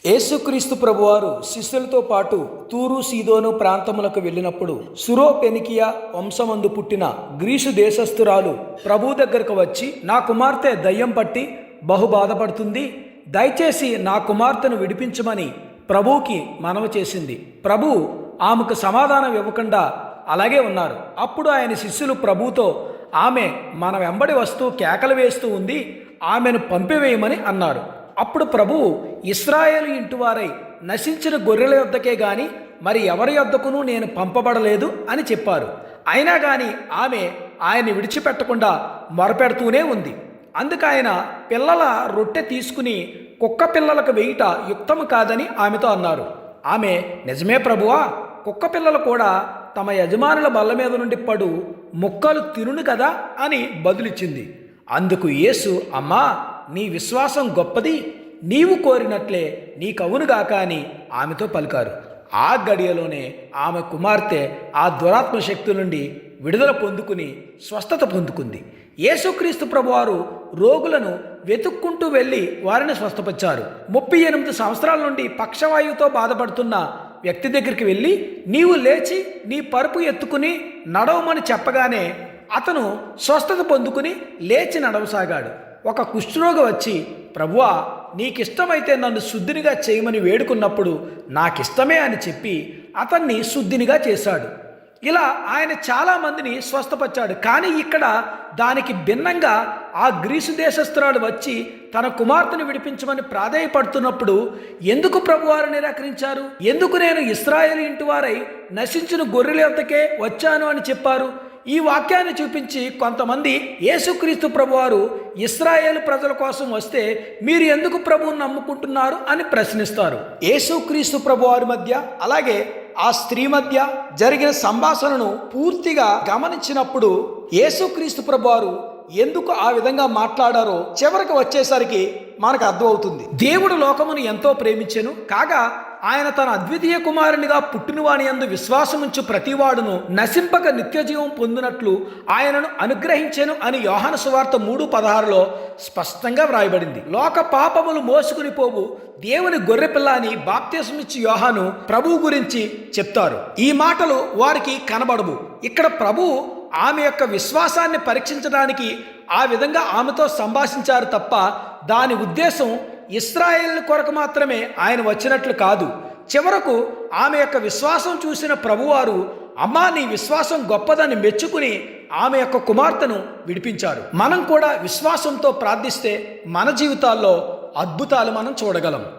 యేసుక్రీస్తు ప్రభువారు శిష్యులతో పాటు తూరు సీదోను ప్రాంతములకు వెళ్ళినప్పుడు సురోపెనికియా వంశమందు పుట్టిన గ్రీసు దేశస్థురాలు ప్రభు దగ్గరకు వచ్చి, నా కుమార్తె దయ్యం పట్టి బహు బాధపడుతుంది, దయచేసి నా కుమార్తెను విడిపించమని ప్రభువుకి మనవి చేసింది. ప్రభు ఆమెకు సమాధానం ఇవ్వకుండా అలాగే ఉన్నారు. అప్పుడు ఆయన శిష్యులు ప్రభువుతో, ఆమె మన వెంబడి వస్తూ కేకలు వేస్తూ ఉంది, ఆమెను పంపివేయమని అన్నారు. అప్పుడు ప్రభువు, ఇశ్రాయేలు ఇంటివారై నశించిన గొర్రెల యొద్దకే గాని మరి ఎవరి యొద్దకును నేను పంపబడలేదు అని చెప్పారు. అయినా కానీ ఆమె ఆయన్ని విడిచిపెట్టకుండా మొరపెడుతూనే ఉంది. అందుకు ఆయన పిల్లల రొట్టె తీసుకుని కుక్క పిల్లలకు వేయుట యుక్తము కాదని ఆమెతో అన్నారు. ఆమె, నిజమే ప్రభువా, కుక్క పిల్లలు కూడా తమ యజమానుల బల్ల మీద నుండి పడు ముక్కలు తినును కదా అని బదులిచ్చింది. అందుకు యేసు, అమ్మా, నీ విశ్వాసం గొప్పది, నీవు కోరినట్లే నీకవునుగాక అని ఆమెతో పలికారు. ఆ గడియలోనే ఆమె కుమార్తె ఆ దురాత్మ శక్తి నుండి విడుదల పొందుకుని స్వస్థత పొందుకుంది. యేసుక్రీస్తు ప్రభువారు రోగులను వెతుక్కుంటూ వెళ్ళి వారిని స్వస్థపరిచారు. 38 సంవత్సరాల నుండి పక్షవాయువుతో బాధపడుతున్న వ్యక్తి దగ్గరికి వెళ్ళి, నీవు లేచి నీ పరుపు ఎత్తుకుని నడవమని చెప్పగానే అతను స్వస్థత పొందుకుని లేచి నడవసాగాడు. ఒక కుష్ఠరోగి వచ్చి, ప్రభువా, నీకిష్టమైతే నన్ను శుద్ధినిగా చేయమని వేడుకున్నప్పుడు నాకిష్టమే అని చెప్పి అతన్ని శుద్ధినిగా చేశాడు. ఇలా ఆయన చాలామందిని స్వస్థపరిచాడు. కానీ ఇక్కడ దానికి భిన్నంగా ఆ గ్రీసు దేశస్థురాలు వచ్చి తన కుమార్తెను విడిపించమని ప్రాధేయపడుతున్నప్పుడు ఎందుకు ప్రభువారు నిరాకరించారు? ఎందుకు నేను ఇశ్రాయేలు ఇంటి వారై నశించిన గొర్రెల యొద్దకే వచ్చాను అని చెప్పారు? ఈ వాక్యాన్ని చూపించి కొంతమంది యేసుక్రీస్తు ప్రభువారు ఇశ్రాయేలు ప్రజల కోసం వస్తే మీరు ఎందుకు ప్రభువుని నమ్ముకుంటున్నారు అని ప్రశ్నిస్తారు. యేసుక్రీస్తు ప్రభువారి మధ్య అలాగే ఆ స్త్రీ మధ్య జరిగిన సంభాషణను పూర్తిగా గమనించినప్పుడు యేసుక్రీస్తు ప్రభువారు ఎందుకు ఆ విధంగా మాట్లాడారో చివరికి వచ్చేసరికి మనకు అర్థమవుతుంది. దేవుడు లోకమును ఎంతో ప్రేమించెను కాగా ఆయన తన అద్వితీయ కుమారునిగా పుట్టినవాని యందు విశ్వాసముంచు ప్రతివాడును నశింపక నిత్యజీవం పొందినట్లు ఆయనను అనుగ్రహించెను అని యోహాను సువార్త 3:16లో స్పష్టంగా వ్రాయబడింది. లోక పాపములు మోసుకుని పోవు దేవుని గొర్రెపిల్ల అని బాప్తిస్మిచ్చి యోహాను ప్రభువు గురించి చెప్తారు. ఈ మాటలు వారికి కనబడవు. ఇక్కడ ప్రభువు ఆమె యొక్క విశ్వాసాన్ని పరీక్షించడానికి ఆ విధంగా ఆమెతో సంభాషించారు తప్ప దాని ఉద్దేశం ఇశ్రాయేలు కొరకు మాత్రమే ఆయన వచ్చినట్లు కాదు. చివరకు ఆమె యొక్క విశ్వాసం చూసిన ప్రభువారు, అమ్మా, నీ విశ్వాసం గొప్పదని మెచ్చుకుని ఆమె యొక్క కుమార్తెను విడిపించారు. మనం కూడా విశ్వాసంతో ప్రార్థిస్తే మన జీవితాల్లో అద్భుతాలు మనం చూడగలం.